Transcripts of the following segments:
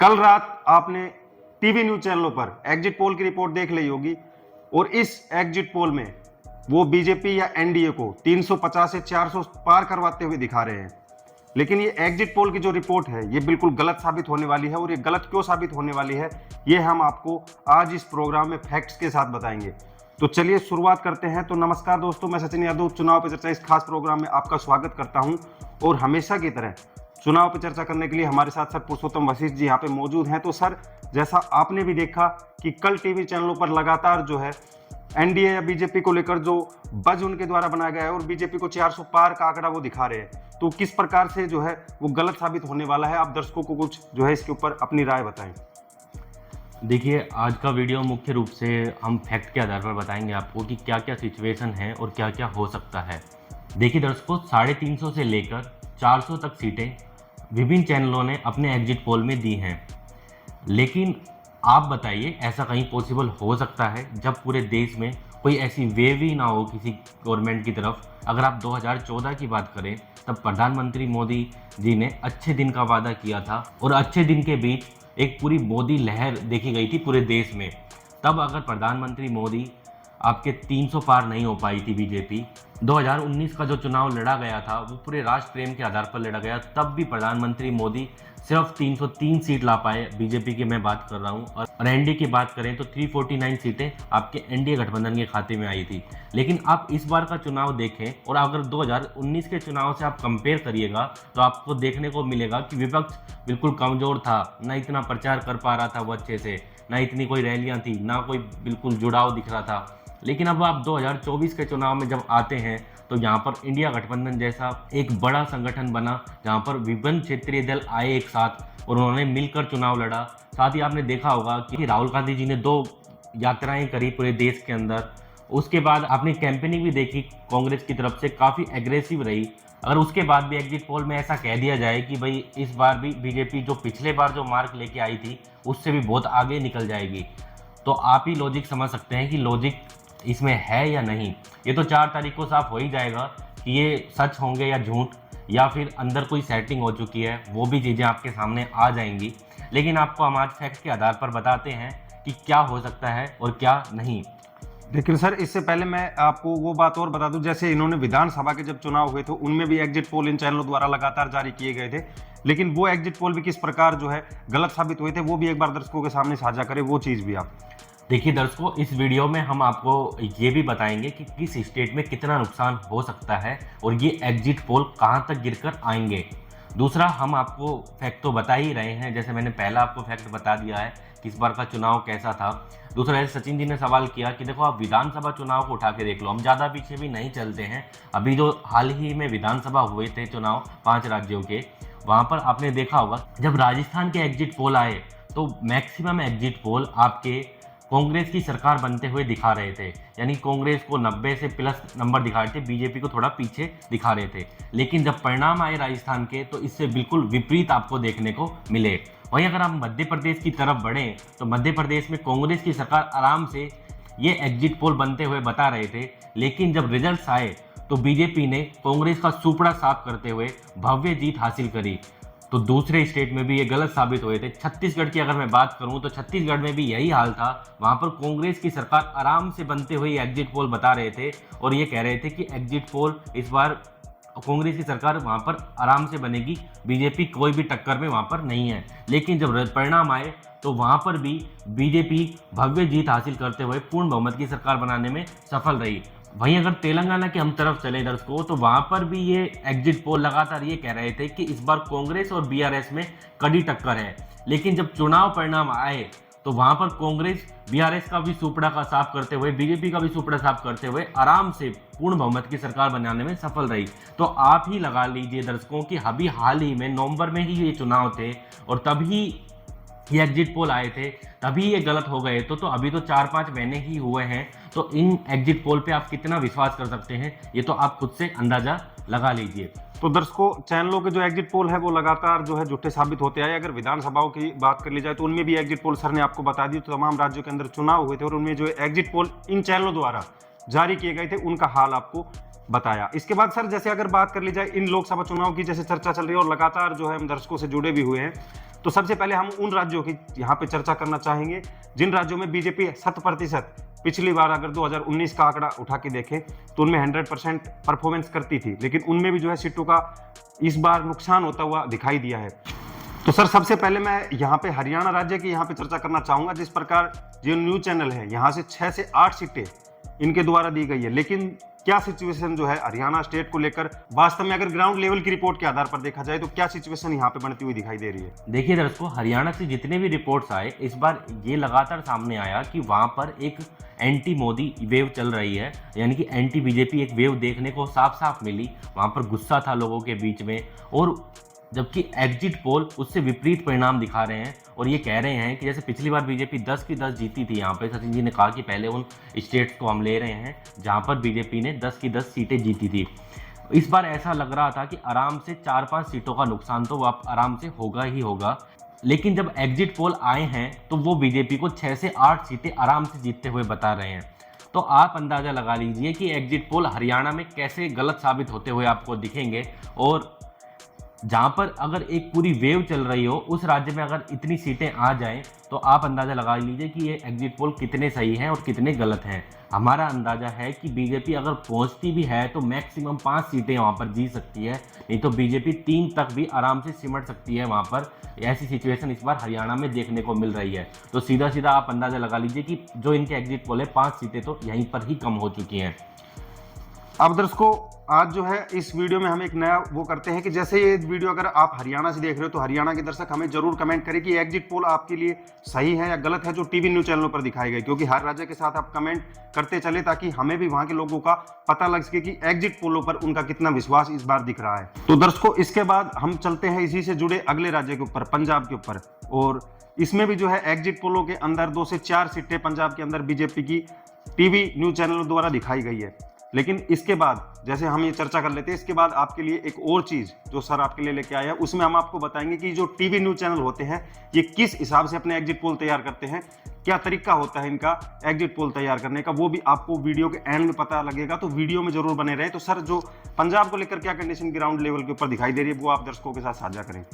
कल रात आपने टीवी न्यूज चैनलों पर एग्जिट पोल की रिपोर्ट देख ली होगी और इस एग्जिट पोल में वो बीजेपी या एनडीए को 350 से 400 पार करवाते हुए दिखा रहे हैं। लेकिन ये एग्जिट पोल की जो रिपोर्ट है ये बिल्कुल गलत साबित होने वाली है और ये गलत क्यों साबित होने वाली है ये हम आपको आज इस प्रोग्राम में फैक्ट्स के साथ बताएंगे। तो चलिए शुरुआत करते हैं। तो नमस्कार दोस्तों, मैं सचिन यादव चुनाव पर चर्चा इस खास प्रोग्राम में आपका स्वागत करता हूं और हमेशा की तरह चुनाव पर चर्चा करने के लिए हमारे साथ सर पुरुषोत्तम वशिष्ठ जी यहाँ पे मौजूद हैं। तो सर, जैसा आपने भी देखा कि कल टीवी चैनलों पर लगातार जो है एनडीए या बीजेपी को लेकर जो बज उनके द्वारा बनाया गया है और बीजेपी को 400 पार का आंकड़ा वो दिखा रहे हैं, तो किस प्रकार से जो है वो गलत साबित होने वाला है, आप दर्शकों को कुछ जो है इसके ऊपर अपनी राय बताएं। देखिए, आज का वीडियो मुख्य रूप से हम फैक्ट के आधार पर बताएंगे आपको कि क्या क्या सिचुएशन है और क्या क्या हो सकता है। देखिए दर्शकों, 350 से लेकर 400 तक सीटें विभिन्न चैनलों ने अपने एग्जिट पोल में दी हैं। लेकिन आप बताइए, ऐसा कहीं पॉसिबल हो सकता है जब पूरे देश में कोई ऐसी वेव ही ना हो किसी गवर्नमेंट की तरफ। अगर आप 2014 की बात करें, तब प्रधानमंत्री मोदी जी ने अच्छे दिन का वादा किया था और अच्छे दिन के बीच एक पूरी मोदी लहर देखी गई थी पूरे देश में। तब अगर प्रधानमंत्री मोदी आपके 300 पार नहीं हो पाई थी बीजेपी, 2019 का जो चुनाव लड़ा गया था वो पूरे राष्ट्र प्रेम के आधार पर लड़ा गया, तब भी प्रधानमंत्री मोदी सिर्फ 303 सीट ला पाए, बीजेपी की मैं बात कर रहा हूँ। और एनडीए की बात करें तो 349 सीटें आपके एनडीए गठबंधन के खाते में आई थी। लेकिन आप इस बार का चुनाव देखें और अगर 2019 के चुनाव से आप कंपेयर करिएगा तो आपको देखने को मिलेगा कि विपक्ष बिल्कुल कमजोर था, ना इतना प्रचार कर पा रहा था वो अच्छे से, ना इतनी कोई रैलियां थी, ना कोई बिल्कुल जुड़ाव दिख रहा था। लेकिन अब आप 2024 के चुनाव में जब आते हैं तो यहाँ पर इंडिया गठबंधन जैसा एक बड़ा संगठन बना, जहाँ पर विभिन्न क्षेत्रीय दल आए एक साथ और उन्होंने मिलकर चुनाव लड़ा। साथ ही आपने देखा होगा कि राहुल गांधी जी ने 2 यात्राएं करी पूरे देश के अंदर। उसके बाद आपने कैंपेनिंग भी देखी, कांग्रेस की तरफ से काफ़ी एग्रेसिव रही। अगर उसके बाद भी एग्जिट पोल में ऐसा कह दिया जाए कि भाई इस बार भी बीजेपी जो पिछले बार जो मार्क लेके आई थी उससे भी बहुत आगे निकल जाएगी, तो आप ही लॉजिक समझ सकते हैं कि लॉजिक इसमें है या नहीं। ये तो 4 तारीख को साफ हो ही जाएगा कि ये सच होंगे या झूठ, या फिर अंदर कोई सेटिंग हो चुकी है, वो भी चीज़ें आपके सामने आ जाएंगी। लेकिन आपको हम आज फैक्ट के आधार पर बताते हैं कि क्या हो सकता है और क्या नहीं। लेकिन सर, इससे पहले मैं आपको वो बात और बता दूं, जैसे इन्होंने विधानसभा के जब चुनाव हुए थे उनमें भी एग्जिट पोल इन चैनलों द्वारा लगातार जारी किए गए थे, लेकिन वो एग्जिट पोल भी किस प्रकार जो है गलत साबित हुए थे वो भी एक बार दर्शकों के सामने साझा करें, वो चीज़ भी आप देखिए दर्शकों, इस वीडियो में हम आपको ये भी बताएंगे कि किस स्टेट में कितना नुकसान हो सकता है और ये एग्जिट पोल कहाँ तक गिरकर आएंगे। दूसरा, हम आपको फैक्ट तो बता ही रहे हैं, जैसे मैंने पहला आपको फैक्ट बता दिया है कि इस बार का चुनाव कैसा था। दूसरा, जैसे सचिन जी ने सवाल किया कि देखो आप विधानसभा चुनाव को उठा के देख लो, हम ज़्यादा पीछे भी नहीं चलते हैं। अभी जो हाल ही में विधानसभा हुए थे चुनाव 5 राज्यों के, वहाँ पर आपने देखा होगा जब राजस्थान के एग्जिट पोल आए तो मैक्सिमम एग्जिट पोल आपके कांग्रेस की सरकार बनते हुए दिखा रहे थे, यानी कांग्रेस को 90 से प्लस नंबर दिखा रहे थे, बीजेपी को थोड़ा पीछे दिखा रहे थे। लेकिन जब परिणाम आए राजस्थान के तो इससे बिल्कुल विपरीत आपको देखने को मिले। वहीं अगर हम मध्य प्रदेश की तरफ बढ़ें तो मध्य प्रदेश में कांग्रेस की सरकार आराम से ये एग्जिट पोल बनते हुए बता रहे थे, लेकिन जब रिजल्ट आए तो बीजेपी ने कांग्रेस का सुपड़ा साफ करते हुए भव्य जीत हासिल करी। तो दूसरे स्टेट में भी ये गलत साबित हुए थे। छत्तीसगढ़ की अगर मैं बात करूं तो छत्तीसगढ़ में भी यही हाल था, वहां पर कांग्रेस की सरकार आराम से बनते हुए एग्जिट पोल बता रहे थे और ये कह रहे थे कि एग्जिट पोल इस बार कांग्रेस की सरकार वहां पर आराम से बनेगी, बीजेपी कोई भी टक्कर में वहां पर नहीं है। लेकिन जब परिणाम आए तो वहां पर भी बीजेपी भव्य जीत हासिल करते हुए पूर्ण बहुमत की सरकार बनाने में सफल रही। वहीं अगर तेलंगाना की हम तरफ चले दर्शकों, तो वहां पर भी ये एग्जिट पोल लगातार ये कह रहे थे कि इस बार कांग्रेस और बीआरएस में कड़ी टक्कर है। लेकिन जब चुनाव परिणाम आए तो वहां पर कांग्रेस बीआरएस का भी सुपड़ा का साफ करते हुए, बीजेपी का भी सुपड़ा साफ करते हुए आराम से पूर्ण बहुमत की सरकार बनाने में सफल रही। तो आप ही लगा लीजिए दर्शकों कि अभी हाल ही में नवंबर में ही ये चुनाव थे और तभी ये एग्जिट पोल आए थे, तभी ये गलत हो गए। तो अभी तो 4-5 महीने ही हुए हैं, तो इन एग्जिट पोल पे आप कितना विश्वास कर सकते हैं ये तो आप खुद से अंदाजा लगा लीजिए। तो दर्शकों, चैनलों के जो एग्जिट पोल है वो लगातार जो है झूठे साबित होते आए। अगर विधानसभाओं की बात कर ली जाए तो उनमें भी एग्जिट पोल सर ने आपको बता दी, तो तमाम राज्यों के अंदर चुनाव हुए थे और उनमें जो एग्जिट पोल इन चैनलों द्वारा जारी किए गए थे उनका हाल आपको बताया। इसके बाद सर, जैसे अगर बात कर ली जाए इन लोकसभा चुनाव की, जैसे चर्चा चल रही है और लगातार जो है हम दर्शकों से जुड़े भी हुए हैं, तो सबसे पहले हम उन राज्यों की यहाँ पे चर्चा करना चाहेंगे जिन राज्यों में बीजेपी 100%, पिछली बार अगर 2019 का आंकड़ा उठा के देखें तो उनमें 100% परफॉर्मेंस करती थी, लेकिन उनमें भी जो है सीटों का इस बार नुकसान होता हुआ दिखाई दिया है। तो सर सबसे पहले मैं यहाँ पे हरियाणा राज्य की यहाँ पे चर्चा करना चाहूंगा। जिस प्रकार जो न्यूज चैनल है यहाँ से 6 से 8 सीटें इनके द्वारा दी गई है, लेकिन क्या सिचुएशन जो है हरियाणा स्टेट को लेकर वास्तव में अगर ग्राउंड लेवल की रिपोर्ट के आधार पर देखा जाए तो क्या सिचुएशन यहाँ पे बनती हुई दिखाई दे रही है? देखिए दर्शकों, हरियाणा से जितने भी रिपोर्ट्स आए, इस बार ये लगातार सामने आया कि वहां पर एक एंटी मोदी वेव चल रही है, यानी कि एंटी बीजेपी एक वेव देखने को साफ साफ मिली। वहां पर गुस्सा था लोगों के बीच में, और जबकि एग्जिट पोल उससे विपरीत परिणाम दिखा रहे हैं और ये कह रहे हैं कि जैसे पिछली बार बीजेपी 10 की 10 जीती थी। यहाँ पे सचिन जी ने कहा कि पहले उन स्टेट्स को हम ले रहे हैं जहाँ पर बीजेपी ने 10 की 10 सीटें जीती थी। इस बार ऐसा लग रहा था कि आराम से 4-5 सीटों का नुकसान तो आराम से होगा ही होगा, लेकिन जब एग्जिट पोल आए हैं तो वो बीजेपी को 6 से 8 सीटें आराम से जीतते हुए बता रहे हैं। तो आप अंदाजा लगा लीजिए कि एग्जिट पोल हरियाणा में कैसे गलत साबित होते हुए आपको दिखेंगे, और जहां पर अगर एक पूरी वेव चल रही हो उस राज्य में अगर इतनी सीटें आ जाएं तो आप अंदाज़ा लगा लीजिए कि ये एग्जिट पोल कितने सही हैं और कितने गलत हैं। हमारा अंदाज़ा है कि बीजेपी अगर पहुंचती भी है तो मैक्सिमम 5 सीटें वहां पर जीत सकती है, नहीं तो बीजेपी 3 तक भी आराम से सिमट सकती है वहां पर। ऐसी सिचुएशन इस बार हरियाणा में देखने को मिल रही है। तो सीधा सीधा आप अंदाज़ा लगा लीजिए कि जो इनके एग्जिट पोल है 5 सीटें तो यहीं पर ही कम हो चुकी हैं। अब दर्शकों, आज जो है इस वीडियो में हम एक नया वो करते हैं कि जैसे ये वीडियो अगर आप हरियाणा से देख रहे हो तो हरियाणा के दर्शक हमें जरूर कमेंट करें कि एग्जिट पोल आपके लिए सही है या गलत है जो टीवी न्यूज चैनलों पर दिखाई गई, क्योंकि हर राज्य के साथ आप कमेंट करते चले ताकि हमें भी वहां के लोगों का पता लग सके कि एग्जिट पोलों पर उनका कितना विश्वास इस बार दिख रहा है। तो दर्शकों, इसके बाद हम चलते हैं इसी से जुड़े अगले राज्य के ऊपर, पंजाब के ऊपर, और इसमें भी जो है एग्जिट पोलों के अंदर 2 से 4 सीटें पंजाब के अंदर बीजेपी की टीवी न्यूज चैनलों द्वारा दिखाई गई है। लेकिन इसके बाद जैसे हम ये चर्चा कर लेते हैं, इसके बाद आपके लिए एक और चीज जो सर आपके लिए लेके आया है, उसमें हम आपको बताएंगे कि जो टीवी न्यूज चैनल होते हैं ये किस हिसाब से अपने एग्जिट पोल तैयार करते हैं, क्या तरीका होता है इनका एग्जिट पोल तैयार करने का, वो भी आपको वीडियो के एंड में पता लगेगा। तो वीडियो में जरूर बने रहे। तो सर, जो पंजाब को लेकर क्या कंडीशन ग्राउंड लेवल के ऊपर दिखाई दे रही है वो आप दर्शकों के साथ साझा करें।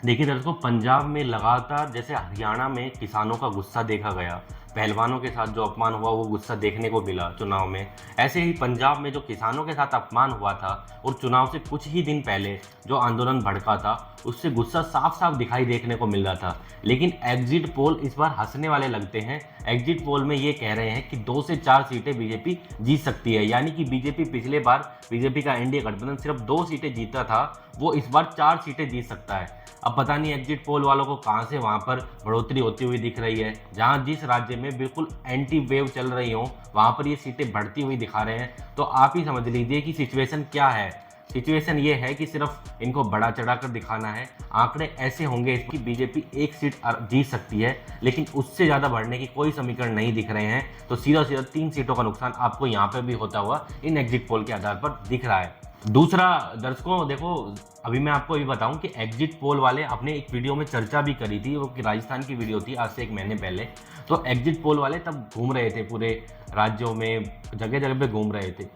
देखिए दर्शकों, पंजाब में लगातार जैसे हरियाणा में किसानों का गुस्सा देखा गया, पहलवानों के साथ जो अपमान हुआ वो गुस्सा देखने को मिला चुनाव में, ऐसे ही पंजाब में जो किसानों के साथ अपमान हुआ था और चुनाव से कुछ ही दिन पहले जो आंदोलन भड़का था उससे गुस्सा साफ साफ दिखाई देखने को मिल रहा था। लेकिन एग्जिट पोल इस बार हंसने वाले लगते हैं। एग्जिट पोल में ये कह रहे हैं कि 2 से 4 सीटें बीजेपी जीत सकती है, यानी कि बीजेपी पिछले बार बीजेपी का एनडीए गठबंधन सिर्फ 2 सीटें जीता था, वो इस बार 4 सीटें जीत सकता है। अब पता नहीं एग्जिट पोल वालों को कहां से वहां पर बढ़ोतरी होती हुई दिख रही है, जहां जिस राज्य में बिल्कुल एंटी वेव चल रही हो वहां पर ये सीटें बढ़ती हुई दिखा रहे हैं। तो आप ही समझ लीजिए कि सिचुएशन क्या है। सिचुएशन ये है कि सिर्फ इनको बड़ा चढ़ाकर दिखाना है। आंकड़े ऐसे होंगे कि बीजेपी 1 सीट जीत सकती है, लेकिन उससे ज़्यादा बढ़ने की कोई समीकरण नहीं दिख रहे हैं। तो सीधा सीधा 3 सीटों का नुकसान आपको यहाँ पर भी होता हुआ इन एग्जिट पोल के आधार पर दिख रहा है। दूसरा दर्शकों देखो, अभी मैं आपको ये बताऊं कि एग्जिट पोल वाले अपने एक वीडियो में चर्चा भी करी थी, वो कि राजस्थान की वीडियो थी आज से 1 महीने पहले। तो एग्जिट पोल वाले तब घूम रहे थे पूरे राज्यों में, जगह जगह पे घूम रहे थे।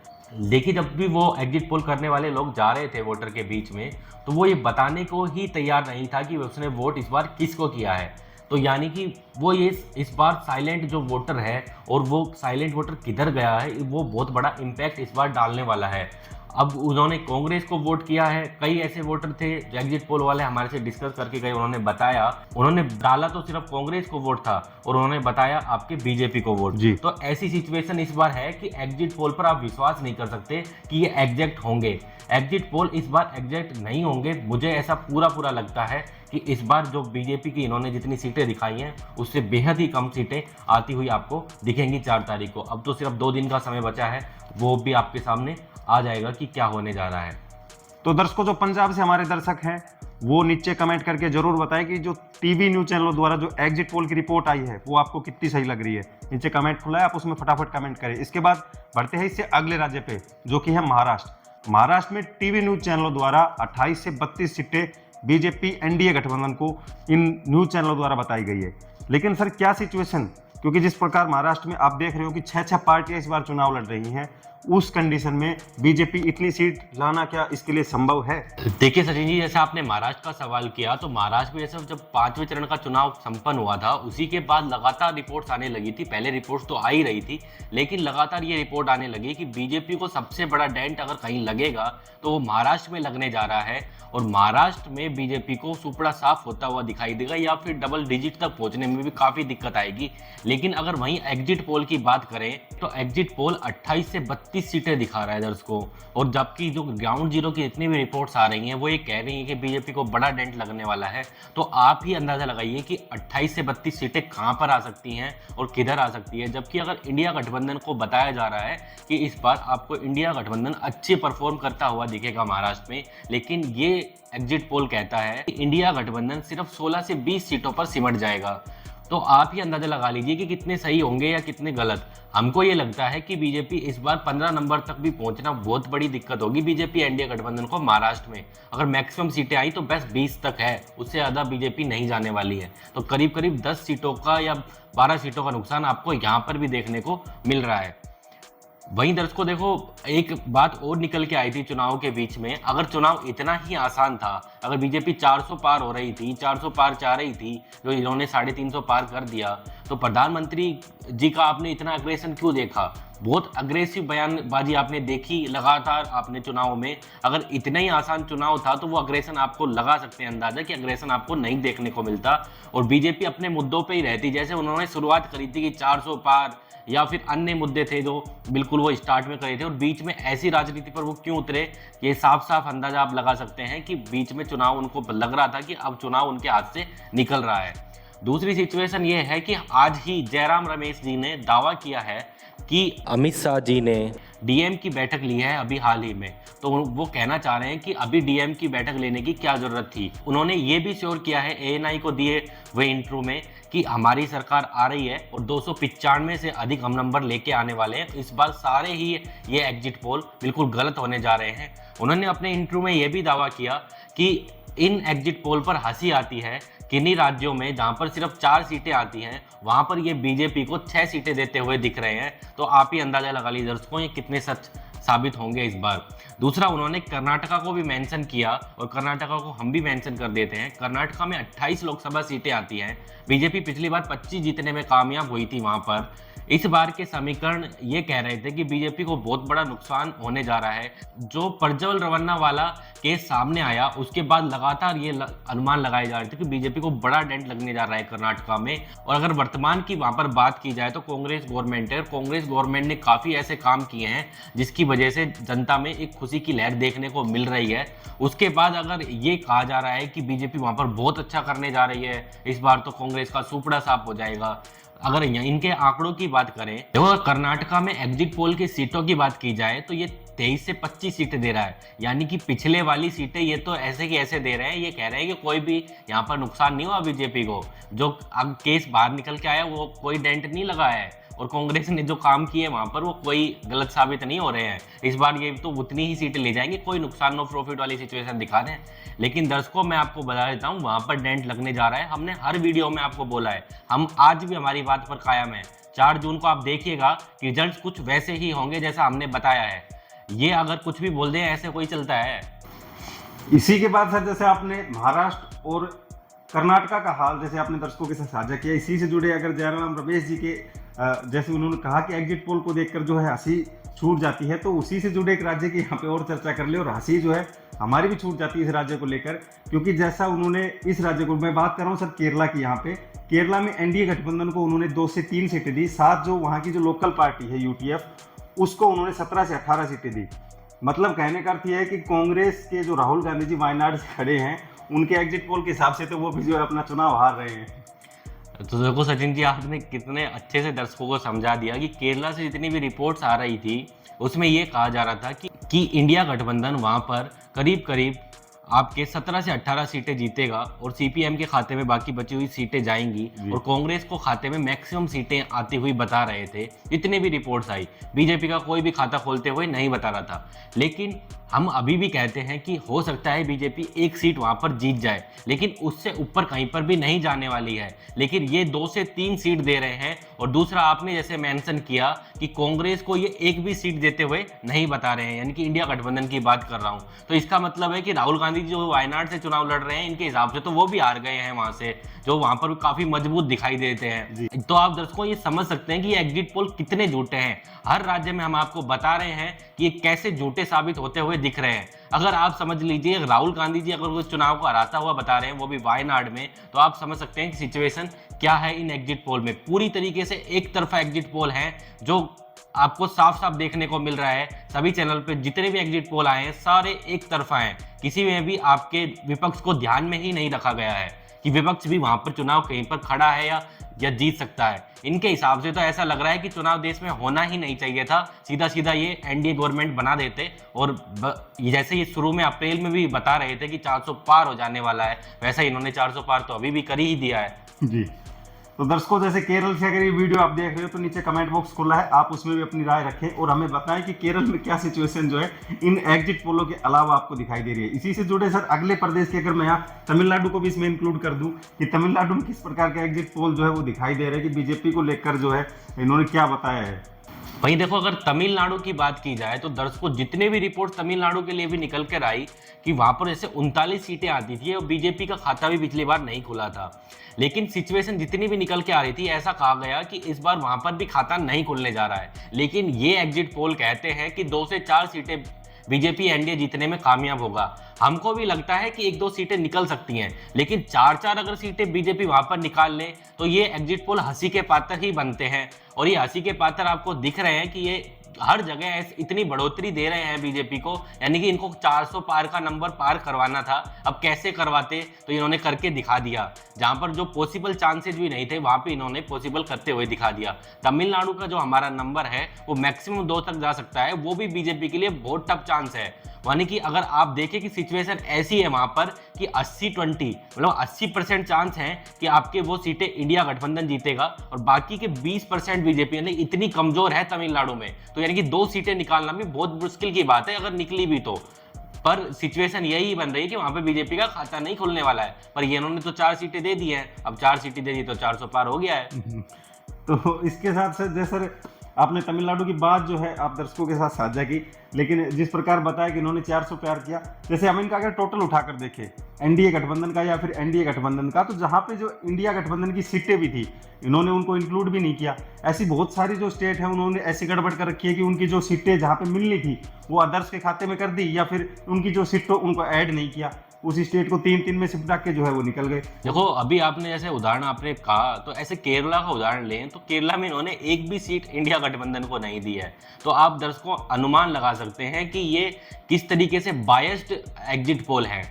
देखिए, जब भी वो एग्जिट पोल करने वाले लोग जा रहे थे वोटर के बीच में, तो वो ये बताने को ही तैयार नहीं था कि उसने वोट इस बार किसको किया है। तो यानी कि वो ये इस बार साइलेंट जो वोटर है और वो साइलेंट वोटर किधर गया है, वो बहुत बड़ा इम्पैक्ट इस बार डालने वाला है। अब उन्होंने कांग्रेस को वोट किया है, कई ऐसे वोटर थे जो एग्जिट पोल वाले हमारे से डिस्कस करके गए, उन्होंने बताया, उन्होंने डाला तो सिर्फ कांग्रेस को वोट था और उन्होंने बताया आपके बीजेपी को वोट। तो ऐसी सिचुएशन इस बार है कि एग्जिट पोल पर आप विश्वास नहीं कर सकते कि ये एग्जैक्ट होंगे। एग्जिट पोल इस बार एग्जैक्ट नहीं होंगे। मुझे ऐसा पूरा लगता है कि इस बार जो बीजेपी की इन्होंने जितनी सीटें दिखाई हैं उससे बेहद ही कम सीटें आती हुई आपको दिखेंगी 4 तारीख को। अब तो सिर्फ 2 दिन का समय बचा है, वो भी आपके सामने आ जाएगा कि क्या होने जा रहा है। तो दर्शकों, जो पंजाब से हमारे दर्शक हैं वो नीचे कमेंट करके जरूर बताएं कि जो टीवी न्यूज चैनलों द्वारा जो एग्जिट पोल की रिपोर्ट आई है वो आपको कितनी सही लग रही है। नीचे कमेंट खुला है, आप उसमें फटाफट कमेंट करें। इसके बाद बढ़ते हैं इससे अगले राज्य पे, जो कि है महाराष्ट्र। महाराष्ट्र में टीवी न्यूज चैनलों द्वारा 28 से 32 सीटें बीजेपी एनडीए गठबंधन को इन न्यूज चैनलों द्वारा बताई गई है। लेकिन सर क्या सिचुएशन, क्योंकि जिस प्रकार महाराष्ट्र में आप देख रहे हो कि 6 पार्टियां इस बार चुनाव लड़ रही हैं उस कंडीशन में बीजेपी इतनी सीट लाना क्या इसके लिए संभव है? देखिए सचिन जी, जैसे आपने महाराष्ट्र का सवाल किया, तो महाराष्ट्र में जैसे जब 5वें चरण का चुनाव संपन्न हुआ था, उसी के बाद लगातार रिपोर्ट्स आने लगी थी। पहले रिपोर्ट्स तो आ ही रही थी, लेकिन लगातार ये रिपोर्ट आने लगी कि बीजेपी को सबसे बड़ा डेंट अगर कहीं लगेगा तो वो महाराष्ट्र में लगने जा रहा है, और महाराष्ट्र में बीजेपी को सुपड़ा साफ होता हुआ दिखाई देगा, या फिर डबल डिजिट तक पहुंचने में भी काफ़ी दिक्कत आएगी। लेकिन अगर वहीं एग्जिट पोल की बात करें तो एग्जिट पोल 28 से 32 सीटें दिखा रहा है दर्शकों, और जबकि जो ग्राउंड जीरो की जितनी भी रिपोर्ट्स आ रही हैं वो ये कह रही हैं कि बीजेपी को बड़ा डेंट लगने वाला है। तो आप ही अंदाजा लगाइए कि 28 से 32 सीटें कहां पर आ सकती हैं और किधर आ सकती है। जबकि अगर इंडिया गठबंधन को बताया जा रहा है कि इस बार आपको इंडिया गठबंधन अच्छे परफॉर्म करता हुआ दिखेगा महाराष्ट्र में, लेकिन ये एग्जिट पोल कहता है कि इंडिया गठबंधन सिर्फ 16 से 20 सीटों पर सिमट जाएगा। तो आप ही अंदाजा लगा लीजिए कि कितने सही होंगे या कितने गलत। हमको ये लगता है कि बीजेपी इस बार 15 नंबर तक भी पहुंचना बहुत बड़ी दिक्कत होगी बीजेपी एनडीए गठबंधन को महाराष्ट्र में। अगर मैक्सिमम सीटें आई तो बस 20 तक है, उससे ज़्यादा बीजेपी नहीं जाने वाली है। तो करीब करीब 10 सीटों का या 12 सीटों का नुकसान आपको यहाँ पर भी देखने को मिल रहा है। वहीं दर्शकों देखो, एक बात और निकल के आई थी चुनाव के बीच में, अगर चुनाव इतना ही आसान था, अगर बीजेपी 400 पार हो रही थी, 400 पार चाह रही थी, जो इन्होंने 350 पार कर दिया, तो प्रधानमंत्री जी का आपने इतना अग्रेशन क्यों देखा? बहुत अग्रेसिव बयानबाजी आपने देखी लगातार आपने चुनाव में। अगर इतना ही आसान चुनाव था तो वो अग्रेशन आपको लगा सकते हैं अंदाजा कि अग्रेशन आपको नहीं देखने को मिलता, और बीजेपी अपने मुद्दों पे ही रहती। जैसे उन्होंने शुरुआत करी थी कि 400 पार, या फिर अन्य मुद्दे थे जो बिल्कुल वो स्टार्ट में करे थे, और बीच में ऐसी राजनीति पर वो क्यों उतरे, ये साफ साफ अंदाजा आप लगा सकते हैं कि बीच में चुनाव उनको लग रहा था कि अब चुनाव उनके हाथ से निकल रहा है। दूसरी सिचुएशन ये है कि आज ही जयराम रमेश जी ने दावा किया है कि अमित शाह जी ने डीएम की बैठक ली है अभी हाल ही में, तो वो कहना चाह रहे हैं कि अभी डीएम की बैठक लेने की क्या जरूरत थी। उन्होंने ये भी श्योर किया है एएनआई को दिए हुए इंटरव्यू में कि हमारी सरकार आ रही है और 295 से अधिक हम नंबर लेके आने वाले हैं। इस बार सारे ही ये एग्जिट पोल बिल्कुल गलत होने जा रहे हैं। उन्होंने अपने इंटरव्यू में ये भी दावा किया कि इन एग्जिट पोल पर हंसी आती है, किन्हीं राज्यों में जहां पर सिर्फ 4 सीटें आती हैं वहां पर ये बीजेपी को 6 सीटें देते हुए दिख रहे हैं। तो आप ही अंदाजा लगा लीजिए दर्शकों ये कितने सच साबित होंगे इस बार। दूसरा, उन्होंने कर्नाटका को भी मेंशन किया, और कर्नाटका को हम भी मेंशन कर देते हैं। कर्नाटका में 28 लोकसभा सीटें आती हैं। बीजेपी पिछली बार 25 जीतने में कामयाब हुई थी वहां पर। इस बार के समीकरण ये कह रहे थे कि बीजेपी को बहुत बड़ा नुकसान होने जा रहा है। जो प्रज्वल रवन्ना वाला केस सामने आया उसके बाद लगातार ये अनुमान लगाए जा रहे थे कि बीजेपी को बड़ा डेंट लगने जा रहा है कर्नाटका में। और अगर वर्तमान की वहां पर बात की जाए तो कांग्रेस गवर्नमेंट है, कांग्रेस गवर्नमेंट ने काफी ऐसे काम किए हैं जिसकी वजह से जनता में एक खुशी की लहर देखने को मिल रही है। उसके बाद अगर ये कहा जा रहा है कि बीजेपी वहां पर बहुत अच्छा करने जा रही है, इस बार तो कांग्रेस का सुपड़ा साफ हो जाएगा। अगर इनके आंकड़ों की बात करें तो कर्नाटका में एग्जिट पोल की सीटों की बात की जाए तो ये 23 से 25 सीटें दे रहा है, यानी कि पिछले वाली सीटें ये तो ऐसे की ऐसे दे रहे हैं। ये कह रहे हैं कि कोई भी यहाँ पर नुकसान नहीं हुआ बीजेपी को, जो अब केस बाहर निकल के आया वो कोई डेंट नहीं लगा है, और कांग्रेस ने जो काम किए वहां पर वो कोई गलत साबित नहीं हो रहे हैं। इस बार ये तो उतनी ही सीटें ले जाएंगे, कोई नुकसान नो प्रॉफिट वाली सिचुएशन दिखा रहे हैं। लेकिन दर्शकों मैं आपको बता देता हूँ वहां पर डेंट लगने जा रहा है। हमने हर वीडियो में आपको बोला है, हम आज भी हमारी बात पर कायम है। 4 जून को आप देखिएगा कि रिजल्ट कुछ वैसे ही होंगे जैसा हमने बताया है। ये अगर कुछ भी बोल दें ऐसे कोई चलता है। इसी के बाद सर जैसे आपने महाराष्ट्र और कर्नाटका का हाल जैसे आपने दर्शकों के साथ साझा किया, इसी से जुड़े अगर जयराम रमेश जी के जैसे उन्होंने कहा कि एग्जिट पोल को देखकर जो है हंसी छूट जाती है, तो उसी से जुड़े एक राज्य की यहाँ पे और चर्चा कर ले, और हंसी जो है हमारी भी छूट जाती है इस राज्य को लेकर। क्योंकि जैसा उन्होंने इस राज्य को, मैं बात कर रहा हूँ सर केरला की, यहाँ पे केरला में एनडीए गठबंधन को उन्होंने 2 से 3 सीटें दी, साथ जो वहाँ की जो लोकल पार्टी है यूटीएफ उसको उन्होंने 17 से 18 सीटें दी। मतलब कहने का अर्थ यह है कि कांग्रेस के जो राहुल गांधी जी वायनाड से खड़े हैं उनके एग्जिट पोल के हिसाब से तो वो भी जो है अपना चुनाव हार रहे हैं। तो देखो सचिन जी, आपने कितने अच्छे से दर्शकों को समझा दिया कि केरला से जितनी भी रिपोर्ट्स आ रही थी उसमें ये कहा जा रहा था कि इंडिया गठबंधन वहाँ पर करीब करीब आपके 17 से 18 सीटें जीतेगा और सीपीएम के खाते में बाकी बची हुई सीटें जाएंगी और कांग्रेस को खाते में मैक्सिमम सीटें आती हुई बता रहे थे। जितने भी रिपोर्ट्स आई, बीजेपी का कोई भी खाता खोलते हुए नहीं बता रहा था। लेकिन हम अभी भी कहते हैं कि हो सकता है बीजेपी एक सीट वहां पर जीत जाए, लेकिन उससे ऊपर कहीं पर भी नहीं जाने वाली है। लेकिन ये 2 से 3 सीट दे रहे हैं। और दूसरा, आपने जैसे मेंशन किया कि कांग्रेस को ये एक भी सीट देते हुए नहीं बता रहे हैं, यानी कि इंडिया गठबंधन की बात कर रहा हूं। तो इसका मतलब है कि राहुल गांधी जी जो वायनाड से चुनाव लड़ रहे हैं, इनके हिसाब से तो वो भी हार गए हैं वहां से, जो वहां पर काफी मजबूत दिखाई देते हैं। तो आप दर्शकों ये समझ सकते हैं कि ये एग्जिट पोल कितने झूठे हैं। हर राज्य में हम आपको बता रहे हैं कि ये कैसे झूठे साबित होते हुए दिख रहे हैं। अगर आप समझ लीजिए राहुल गांधी जी अगर उस चुनाव को हराता हुआ बता रहे हैं, वो भी वायनाड में, तो आप समझ सकते हैं कि सिचुएशन क्या है इन एग्जिट पोल में। पूरी तरीके से एक तरफा एग्जिट पोल है, जो आपको साफ साफ देखने को मिल रहा है। सभी चैनल पे जितने भी एग्जिट पोल आए हैं सारे एक तरफा हैं। किसी में भी आपके विपक्ष को ध्यान में ही नहीं रखा गया है कि विपक्ष भी वहां पर चुनाव कहीं पर खड़ा है या जीत सकता है। इनके हिसाब से तो ऐसा लग रहा है कि चुनाव देश में होना ही नहीं चाहिए था, सीधा सीधा ये एनडीए गवर्नमेंट बना देते। और जैसे ये शुरू में अप्रैल में भी बता रहे थे कि 400 पार हो जाने वाला है, वैसा इन्होंने 400 पार तो अभी भी कर ही दिया है जी। तो दर्शकों, जैसे केरल से अगर ये वीडियो आप देख रहे हो तो नीचे कमेंट बॉक्स खुला है, आप उसमें भी अपनी राय रखें और हमें बताएं कि केरल में क्या सिचुएशन जो है इन एग्जिट पोलों के अलावा आपको दिखाई दे रही है। इसी से जुड़े सर अगले प्रदेश के, अगर मैं यहाँ तमिलनाडु को भी इसमें इंक्लूड कर दूं कि तमिलनाडु में किस प्रकार के एग्जिट पोल जो है वो दिखाई दे रहे हैं कि बीजेपी को लेकर जो है इन्होंने क्या बताया है। वहीं देखो, अगर तमिलनाडु की बात की जाए तो दर्शकों जितने भी रिपोर्ट तमिलनाडु के लिए भी निकल कर आई कि वहां पर जैसे 39 सीटें आती थी और बीजेपी का खाता भी पिछली बार नहीं खुला था। लेकिन सिचुएशन जितनी भी निकल के आ रही थी, ऐसा कहा गया कि इस बार वहां पर भी खाता नहीं खुलने जा रहा है। लेकिन ये एग्जिट पोल कहते हैं कि 2 से 4 सीटें बीजेपी एनडीए जीतने में कामयाब होगा। हमको भी लगता है कि 1-2 सीटें निकल सकती हैं, लेकिन 4-4 अगर सीटें बीजेपी वहां पर निकाल ले तो ये एग्जिट पोल हंसी के पात्र ही बनते हैं। और ये हंसी के पात्र आपको दिख रहे हैं कि ये हर जगह इतनी बढ़ोतरी दे रहे हैं बीजेपी को, यानी कि इनको 400 पार का नंबर पार करवाना था। अब कैसे करवाते, तो इन्होंने करके दिखा दिया। जहां पर जो पॉसिबल चांसेस भी नहीं थे, वहां पे इन्होंने पॉसिबल करते हुए दिखा दिया। तमिलनाडु का जो हमारा नंबर है वो मैक्सिमम 2 तक जा सकता है, वो भी बीजेपी के लिए बहुत टफ चांस है। यानी कि अगर आप देखें कि सिचुएशन ऐसी है वहां पर कि 80-20 मतलब 80% चांस है कि आपके वो सीटें इंडिया गठबंधन जीतेगा और बाकी के 20% बीजेपी, यानी इतनी कमजोर है तमिलनाडु में। तो यानी कि 2 सीटें निकालना भी बहुत मुश्किल की बात है अगर निकली भी तो। पर सिचुएशन यही बन रही है कि वहां पे बीजेपी का खाता नहीं खुलने वाला है। पर ये इन्होंने तो 4 सीटें दे दी हैं, अब 4 सीटें दे दी तो 400 पार हो गया है। तो इसके साथ साथ जैसे आपने तमिलनाडु की बात जो है आप दर्शकों के साथ साझा की, लेकिन जिस प्रकार बताया कि इन्होंने 400 पार किया, जैसे हम इनका अगर टोटल उठाकर देखें एनडीए गठबंधन का या फिर एनडीए गठबंधन का, तो जहां पे जो इंडिया गठबंधन की सीटें भी थी इन्होंने उनको इंक्लूड भी नहीं किया। ऐसी बहुत सारी जो स्टेट है उन्होंने ऐसी गड़बड़ कर रखी है कि उनकी जो सीटें जहां पे मिलनी थी वो अदर्स के खाते में कर दी, या फिर उनकी जो सीटों उनको ऐड नहीं किया। उसी स्टेट को 3-3 में सिमटा के जो है वो निकल गए। देखो, अभी आपने जैसे उदाहरण आपने कहा, तो ऐसे केरला का उदाहरण लें तो केरला में इन्होंने एक भी सीट इंडिया गठबंधन को नहीं दी है। तो आप दर्शकों अनुमान लगा सकते हैं कि ये किस तरीके से बायस्ड एग्जिट पोल है।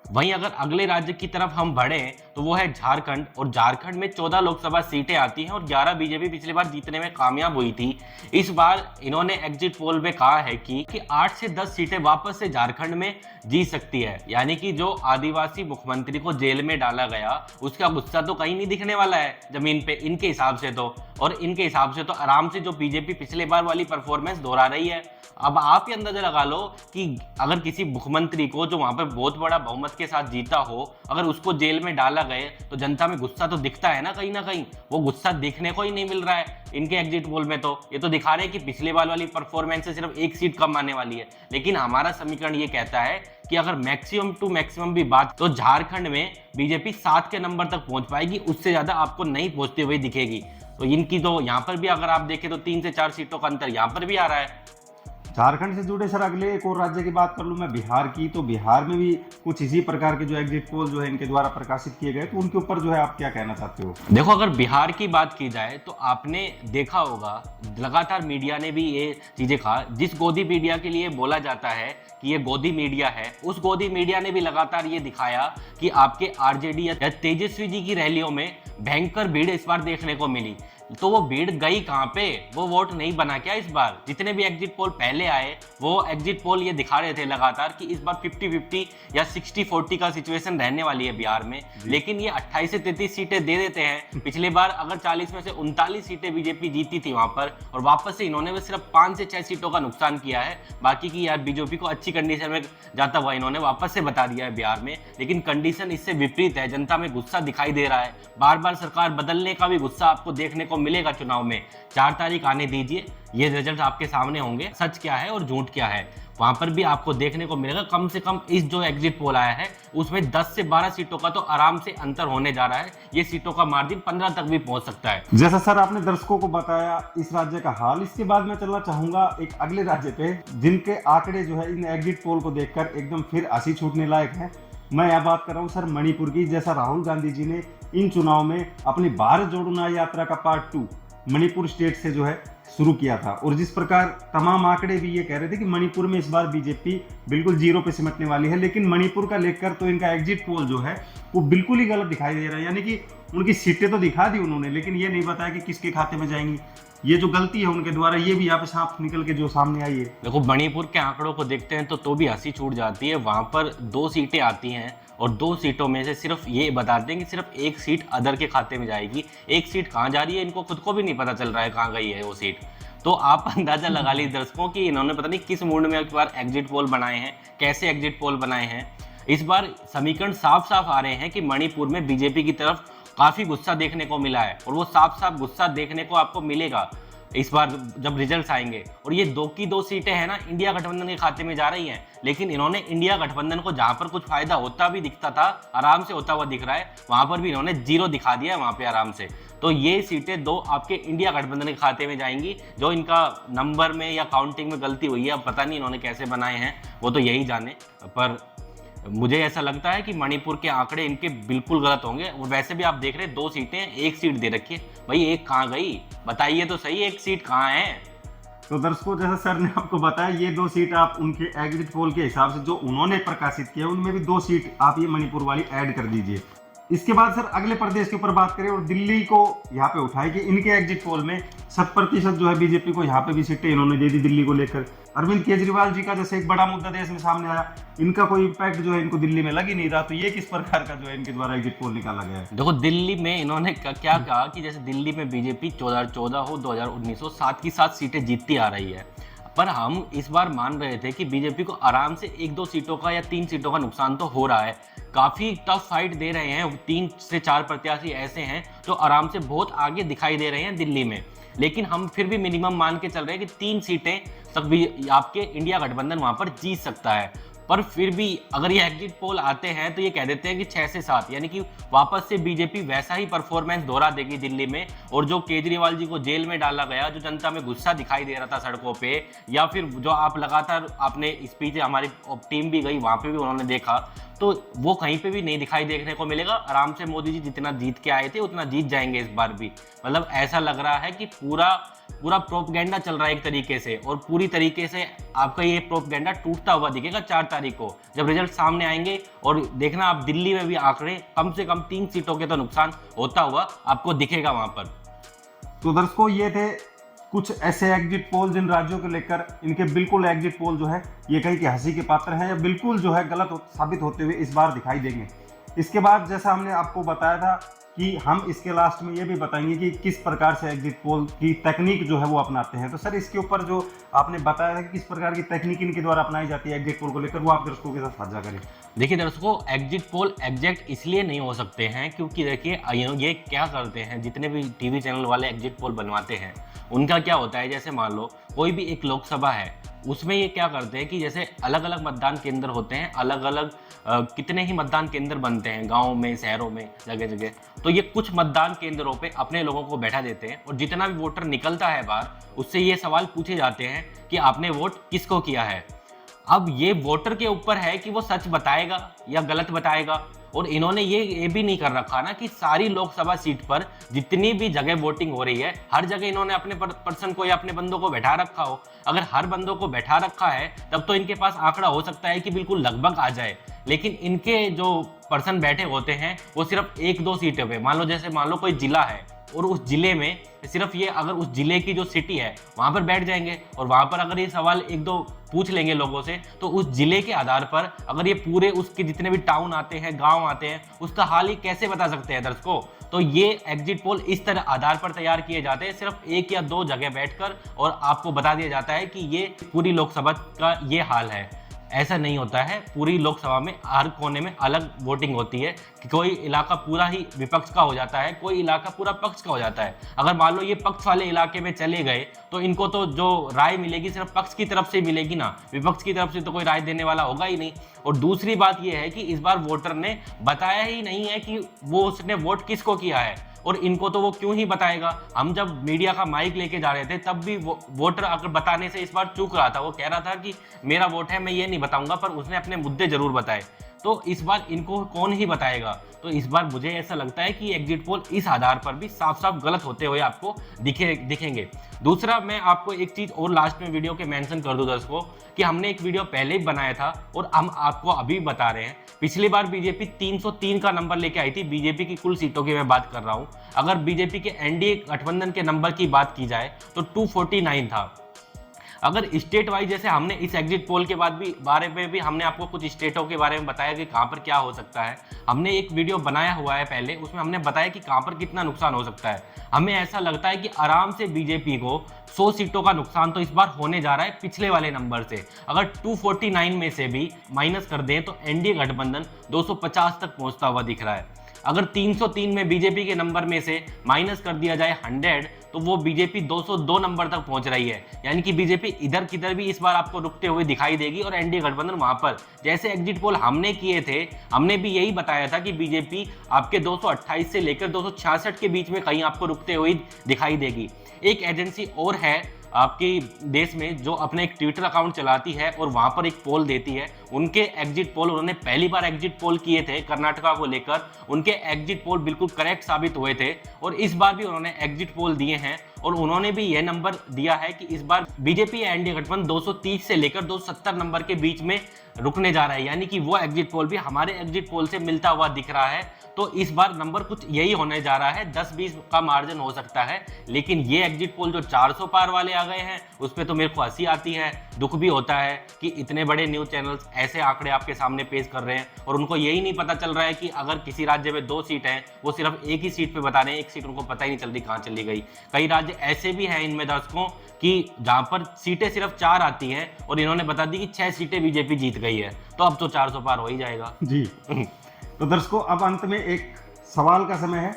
वहीं अगर अगले राज्य की तरफ हम बढ़ें तो वो है झारखंड, और झारखंड में 14 लोकसभा सीटें आती हैं और 11 बीजेपी पिछली बार जीतने में कामयाब हुई थी। इस बार इन्होंने एग्जिट पोल में कहा है कि 8 से 10 सीटें वापस से झारखंड में जीत सकती है। यानी कि जो आदिवासी मुख्यमंत्री को जेल में डाला गया उसका गुस्सा तो कहीं नहीं दिखने वाला है जमीन पे, इनके हिसाब से तो। और इनके हिसाब से तो आराम से जो बीजेपी पिछले बार वाली परफॉर्मेंस दोहरा रही है। अब आप ये अंदाजा लगा लो कि अगर किसी मुख्यमंत्री को जो वहां पर बहुत बड़ा बहुमत के साथ जीता हो, अगर उसको जेल में डाला गए तो जनता में गुस्सा तो दिखता है ना कहीं। वो गुस्सा देखने को ही नहीं मिल रहा है इनके एग्जिट पोल में। तो ये तो दिखा रहे हैं कि पिछले बार वाली परफॉर्मेंस से सिर्फ 1 सीट कम आने वाली है। लेकिन हमारा समीकरण ये कहता है कि अगर मैक्सिमम टू मैक्सिमम भी बात, तो झारखंड में बीजेपी 7 के नंबर तक पहुंच पाएगी, उससे ज्यादा आपको नहीं पहुंचती हुई दिखेगी। तो इनकी तो यहाँ पर भी अगर आप देखें तो 3 से 4 सीटों का अंतर यहाँ पर भी आ रहा है। झारखंड से जुड़े सर अगले एक और राज्य की बात कर लूँ मैं, बिहार की। तो बिहार में भी कुछ इसी प्रकार के जो एग्जिट पोल जो है इनके द्वारा प्रकाशित किए गए, तो उनके ऊपर जो है आप क्या कहना चाहते हो? देखो, अगर बिहार की बात की जाए तो आपने देखा होगा लगातार मीडिया ने भी ये चीजें कहा। जिस गोदी मीडिया के लिए बोला जाता है कि ये गोदी मीडिया है, उस गोदी मीडिया ने भी लगातार ये दिखाया कि आपके आरजेडी या तेजस्वी जी की रैलियों में भयंकर भीड़ इस बार देखने को मिली। तो वो भीड़ गई कहाँ पे, वो वोट नहीं बना क्या इस बार? जितने भी एग्जिट पोल पहले आए वो एग्जिट पोल ये दिखा रहे थे लगातार कि इस बार 50-50 या 60-40 का सिचुएशन रहने वाली है बिहार में, लेकिन ये 28 से 33 सीटें दे देते हैं। पिछली बार अगर 40 में से 39 सीटें बीजेपी जीती थी वहां पर, और वापस से इन्होंने सिर्फ 5 से 6 सीटों का नुकसान किया है। बाकी की यार बीजेपी को अच्छी कंडीशन में जाता हुआ इन्होंने वापस से बता दिया है बिहार में, लेकिन कंडीशन इससे विपरीत है। जनता में गुस्सा दिखाई दे रहा है, बार बार सरकार बदलने का भी गुस्सा आपको देखने को मिलेगा चुनाव में। 4 तारीख आने दीजिए, ये रिजल्ट आपके सामने होंगे, सच क्या है और झूठ क्या है वहां पर भी आपको देखने को मिलेगा। कम से कम इस जो एग्जिट पोल आया है उसमें 10 से 12 सीटों का तो आराम से अंतर होने जा रहा है। ये सीटों का मार्जिन 15 तक भी पहुंच सकता है। जैसा सर आपने दर्शकों को बताया इस राज्य का हाल, इसके बाद मैं चलना चाहूंगा एक अगले राज्य पे जिनके आंकड़े जो है इन एग्जिट पोल को देखकर एकदम फिर हंसी छूटने लायक है। मैं यह बात कर रहा हूँ सर मणिपुर की। जैसा राहुल गांधी जी ने इन चुनाव में अपनी भारत जोड़ो न्याय यात्रा का पार्ट 2 मणिपुर स्टेट से जो है शुरू किया था, और जिस प्रकार तमाम आंकड़े भी ये कह रहे थे कि मणिपुर में इस बार बीजेपी बिल्कुल जीरो पे सिमटने वाली है, लेकिन मणिपुर का लेकर तो इनका एग्जिट पोल जो है वो बिल्कुल ही गलत दिखाई दे रहा है। यानी कि उनकी सीटें तो दिखा दी उन्होंने, लेकिन ये नहीं बताया कि किसके खाते में जाएंगी। ये जो गलती है उनके द्वारा, ये भी यहाँ पे साफ निकल के जो सामने आई है। देखो मणिपुर के आंकड़ों को देखते हैं तो भी हंसी छूट जाती है। वहां पर 2 सीटें आती हैं और 2 सीटों में से सिर्फ ये बताते हैं कि सिर्फ 1 सीट अदर के खाते में जाएगी। 1 सीट कहाँ जा रही है इनको खुद को भी नहीं पता चल रहा है कहाँ गई है वो सीट। तो आप अंदाजा लगा लीजिए दर्शकों कि इन्होंने पता नहीं किस मूड में एक बार एग्जिट पोल बनाए हैं, कैसे एग्जिट पोल बनाए हैं। इस बार समीकरण साफ साफ आ रहे हैं कि मणिपुर में बीजेपी की तरफ काफी गुस्सा देखने को मिला है, और वो साफ साफ गुस्सा देखने को आपको मिलेगा इस बार जब रिजल्ट्स आएंगे। और ये 2 की 2 सीटें हैं ना इंडिया गठबंधन के खाते में जा रही हैं, लेकिन इन्होंने इंडिया गठबंधन को जहां पर कुछ फायदा होता भी दिखता था, आराम से होता हुआ दिख रहा है, वहां पर भी इन्होंने 0 दिखा दिया है वहां पे आराम से। तो ये सीटें 2 आपके इंडिया गठबंधन के खाते में जाएंगी। जो इनका नंबर में या काउंटिंग में गलती हुई है, अब पता नहीं इन्होंने कैसे बनाए हैं, वो तो यही जाने। पर मुझे ऐसा लगता है कि मणिपुर के आंकड़े इनके बिल्कुल गलत होंगे। और वैसे भी आप देख रहे हैं 2 सीटें, 1 सीट दे रखी है, भाई 1 कहाँ गई बताइए तो सही, 1 सीट कहाँ है? तो दर्शकों जैसा सर ने आपको बताया, ये 2 सीट आप उनके एग्जिट पोल के हिसाब से जो उन्होंने प्रकाशित किया उनमें भी 2 सीट आप ये मणिपुर वाली ऐड कर दीजिए। इसके बाद सर अगले प्रदेश के ऊपर बात करें और दिल्ली को यहाँ पे उठाए कि इनके एग्जिट पोल में 7% जो है बीजेपी को यहाँ पे भी सीटें इन्होंने दे दी दिल्ली को लेकर। अरविंद केजरीवाल जी का जैसे एक बड़ा मुद्दा देश में सामने आया, इनका कोई इम्पैक्ट जो है इनको दिल्ली में लग ही नहीं रहा। तो ये किस प्रकार का जो है इनके द्वारा एग्जिट पोल निकाला गया है? देखो दिल्ली में इन्होंने क्या कहा कि जैसे दिल्ली में बीजेपी 2014 हो 2019 हो 7 की 7 सीटें जीतती आ रही है, पर हम इस बार मान रहे थे कि बीजेपी को आराम से 1-2 सीटों का या 3 सीटों का नुकसान तो हो रहा है। काफी टफ फाइट दे रहे हैं, 3 से 4 प्रत्याशी ऐसे हैं जो आराम से बहुत आगे दिखाई दे रहे हैं दिल्ली में, लेकिन हम फिर भी मिनिमम मान के चल रहे हैं कि 3 सीटें तक भी आपके इंडिया गठबंधन वहां पर जीत सकता है। पर फिर भी अगर ये एग्जिट पोल आते हैं तो ये कह देते हैं कि 6 से 7, यानी कि वापस से बीजेपी वैसा ही परफॉर्मेंस दोहरा देगी दिल्ली में। और जो केजरीवाल जी को जेल में डाला गया, जो जनता में गुस्सा दिखाई दे रहा था सड़कों पे, या फिर जो आप लगातार आपने स्पीच, हमारी टीम भी गई वहां पे भी उन्होंने देखा, तो वो कहीं पे भी नहीं दिखाई देखने को मिलेगा। आराम से मोदी जी जितना जीत के आए थे उतना जीत जाएंगे इस बार भी। मतलब ऐसा लग रहा है कि पूरा प्रोपगेंडा चल रहा है एक तरीके से, और पूरी तरीके से आपका ये प्रोपगेंडा टूटता हुआ दिखेगा 4 तारीख को जब रिजल्ट सामने आएंगे। और देखना आप दिल्ली में भी आंकड़े कम से कम 3 सीटों के तो नुकसान होता हुआ आपको दिखेगा वहां पर। तो दर्शकों ये थे कुछ ऐसे एग्जिट पोल जिन राज्यों को लेकर इनके बिल्कुल एग्जिट पोल जो है ये कहीं की हंसी के पात्र हैं या बिल्कुल जो है गलत साबित होते हुए इस बार दिखाई देंगे। इसके बाद जैसा हमने आपको बताया था कि हम इसके लास्ट में ये भी बताएंगे कि किस प्रकार से एग्जिट पोल की तकनीक जो है वो अपनाते हैं। तो सर इसके ऊपर जो आपने बताया था कि किस प्रकार की तकनीक इनके द्वारा अपनाई जाती है एग्जिट पोल को लेकर, वो आप दर्शकों के साथ साझा करें। देखिए दर्शकों, एग्जिट पोल एग्जैक्ट इसलिए नहीं हो सकते हैं क्योंकि देखिए ये क्या करते हैं, जितने भी टीवी चैनल वाले एग्जिट पोल बनवाते हैं उनका क्या होता है, जैसे मान लो कोई भी एक लोकसभा है, उसमें ये क्या करते हैं कि जैसे अलग अलग मतदान केंद्र होते हैं, अलग अलग कितने ही मतदान केंद्र बनते हैं गाँव में, शहरों में, जगह जगह। तो ये कुछ मतदान केंद्रों पे अपने लोगों को बैठा देते हैं और जितना भी वोटर निकलता है बाहर, उससे ये सवाल पूछे जाते हैं कि आपने वोट किसको किया है। अब ये वोटर के ऊपर है कि वो सच बताएगा या गलत बताएगा। और इन्होंने ये भी नहीं कर रखा ना कि सारी लोकसभा सीट पर जितनी भी जगह वोटिंग हो रही है हर जगह इन्होंने अपने पर्सन को या अपने बंदों को बैठा रखा हो। अगर हर बंदों को बैठा रखा है तब तो इनके पास आंकड़ा हो सकता है कि बिल्कुल लगभग आ जाए, लेकिन इनके जो पर्सन बैठे होते हैं वो सिर्फ 1-2 सीटों पे, मान लो कोई जिला है और उस जिले में सिर्फ ये अगर उस जिले की जो सिटी है वहां पर बैठ जाएंगे और वहां पर अगर ये सवाल एक दो पूछ लेंगे लोगों से, तो उस जिले के आधार पर अगर ये पूरे उसके जितने भी टाउन आते हैं, गांव आते हैं, उसका हाल ही कैसे बता सकते हैं दर्शकों। तो ये एग्जिट पोल इस तरह आधार पर तैयार किए जाते हैं, सिर्फ एक या दो जगह बैठकर, और आपको बता दिया जाता है कि ये पूरी लोकसभा का ये हाल है। ऐसा नहीं होता है, पूरी लोकसभा में हर कोने में अलग वोटिंग होती है कि कोई इलाका पूरा ही विपक्ष का हो जाता है, कोई इलाका पूरा पक्ष का हो जाता है। अगर मान लो ये पक्ष वाले इलाके में चले गए तो इनको तो जो राय मिलेगी सिर्फ पक्ष की तरफ से मिलेगी ना, विपक्ष की तरफ से तो कोई राय देने वाला होगा ही नहीं। और दूसरी बात यह है कि इस बार वोटर ने बताया ही नहीं है कि वो उसने वोट किसको किया है, और इनको तो वो क्यों ही बताएगा। हम जब मीडिया का माइक लेके जा रहे थे तब भी वोटर अगर बताने से इस बार चूक रहा था, वो कह रहा था कि मेरा वोट है, मैं ये नहीं बताऊंगा, पर उसने अपने मुद्दे जरूर बताए। तो इस बार इनको कौन ही बताएगा। तो इस बार मुझे ऐसा लगता है कि एग्जिट पोल इस आधार पर भी साफ साफ गलत होते हुए आपको दिखेंगे। दूसरा, मैं आपको एक चीज और लास्ट में वीडियो के मेंशन कर दूं दर्शकों कि हमने एक वीडियो पहले ही बनाया था और हम आपको अभी बता रहे हैं। पिछली बार बीजेपी 303 का नंबर लेके आई थी, बीजेपी की कुल सीटों की मैं बात कर रहा हूं। अगर बीजेपी के एनडीए गठबंधन के नंबर की बात की जाए तो 249 था। अगर स्टेट वाइज, जैसे हमने इस एग्जिट पोल के बारे में भी हमने आपको कुछ स्टेटों के बारे में बताया कि कहां पर क्या हो सकता है। हमने एक वीडियो बनाया हुआ है पहले, उसमें हमने बताया कि कहां पर कितना नुकसान हो सकता है। हमें ऐसा लगता है कि आराम से बीजेपी को 100 सीटों का नुकसान तो इस बार होने जा रहा है पिछले वाले नंबर से। अगर 249 में से भी माइनस कर दें तो एनडीए गठबंधन 250 तक पहुंचता हुआ दिख रहा है। अगर 303 में बीजेपी के नंबर में से माइनस कर दिया जाए 100, तो वो बीजेपी 202 नंबर तक पहुंच रही है। यानी कि बीजेपी इधर किधर भी इस बार आपको रुकते हुए दिखाई देगी और एनडीए गठबंधन वहां पर, जैसे एग्जिट पोल हमने किए थे, हमने भी यही बताया था कि बीजेपी आपके 228 से लेकर 266 के बीच में कहीं आपको रुकते हुए दिखाई देगी। एक एजेंसी और है आपके देश में जो अपने एक ट्विटर अकाउंट चलाती है और वहां पर एक पोल देती है। उनके एग्जिट पोल, उन्होंने पहली बार एग्जिट पोल किए थे कर्नाटका को लेकर, उनके एग्जिट पोल बिल्कुल करेक्ट साबित हुए थे और इस बार भी उन्होंने एग्जिट पोल दिए हैं और उन्होंने भी यह नंबर दिया है कि इस बार बीजेपी या एनडीए गठबंधन 230 से लेकर 270 नंबर के बीच में रुकने जा रहा है। यानी कि वो एग्जिट पोल भी हमारे एग्जिट पोल से मिलता हुआ दिख रहा है। तो इस बार नंबर कुछ यही होने जा रहा है, 10-20 का मार्जिन हो सकता है। लेकिन ये एग्जिट पोल जो 400 पार वाले आ गए हैं उस पर तो मेरे को हंसी आती है, दुख भी होता है कि इतने बड़े न्यूज चैनल्स ऐसे आंकड़े आपके सामने पेश कर रहे हैं और उनको यही नहीं पता चल रहा है कि अगर किसी राज्य में 2 सीट हैं वो सिर्फ एक ही सीट पे बता रहे हैं, एक सीट उनको पता ही नहीं चलती कहाँ चली गई। कई राज्य ऐसे भी हैं इनमें दर्शकों कि जहां पर सीटें सिर्फ 4 आती हैं और इन्होंने बता दी कि 6 सीटें बीजेपी जीत गई है। तो अब तो 400 पार हो ही जाएगा जी। तो दर्शकों, अब अंत में एक सवाल का समय है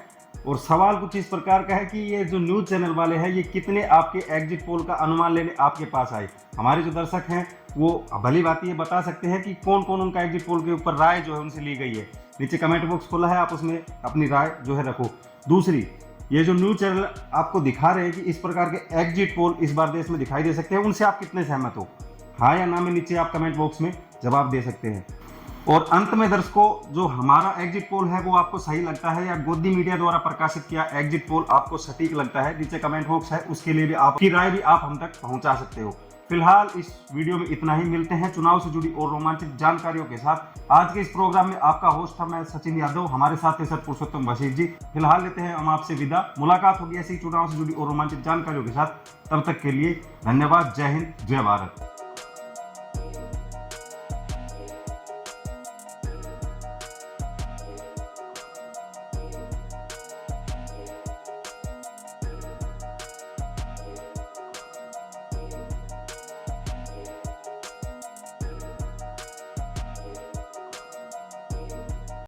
और सवाल कुछ इस प्रकार का है कि ये जो न्यूज चैनल वाले हैं ये कितने आपके एग्जिट पोल का अनुमान लेने आपके पास आए। हमारे जो दर्शक हैं वो भली बात ये बता सकते हैं कि कौन कौन उनका एग्जिट पोल के ऊपर राय जो है उनसे ली गई है। नीचे कमेंट बॉक्स खोला है, आप उसमें अपनी राय जो है रखो। दूसरी, ये जो न्यूज चैनल आपको दिखा रहे हैं कि इस प्रकार के एग्जिट पोल इस बार देश में दिखाई दे सकते हैं, उनसे आप कितने सहमत हो, हाँ या ना में नीचे आप कमेंट बॉक्स में जवाब दे सकते हैं। और अंत में दर्शकों, जो हमारा एग्जिट पोल है वो आपको सही लगता है या गोदी मीडिया द्वारा प्रकाशित किया एग्जिट पोल आपको सटीक लगता है, नीचे कमेंट बॉक्स है, उसके लिए भी आपकी राय भी आप हम तक पहुंचा सकते हो। फिलहाल इस वीडियो में इतना ही, मिलते हैं चुनाव से जुड़ी और रोमांचक जानकारियों के साथ। आज के इस प्रोग्राम में आपका होस्ट था मैं सचिन यादव, हमारे साथ थे सर पुरुषोत्तम बशीर जी। फिलहाल लेते हैं हम आपसे विदा, मुलाकात होगी ऐसी चुनाव से जुड़ी और रोमांचक जानकारियों के साथ। तब तक के लिए धन्यवाद। जय हिंद, जय भारत।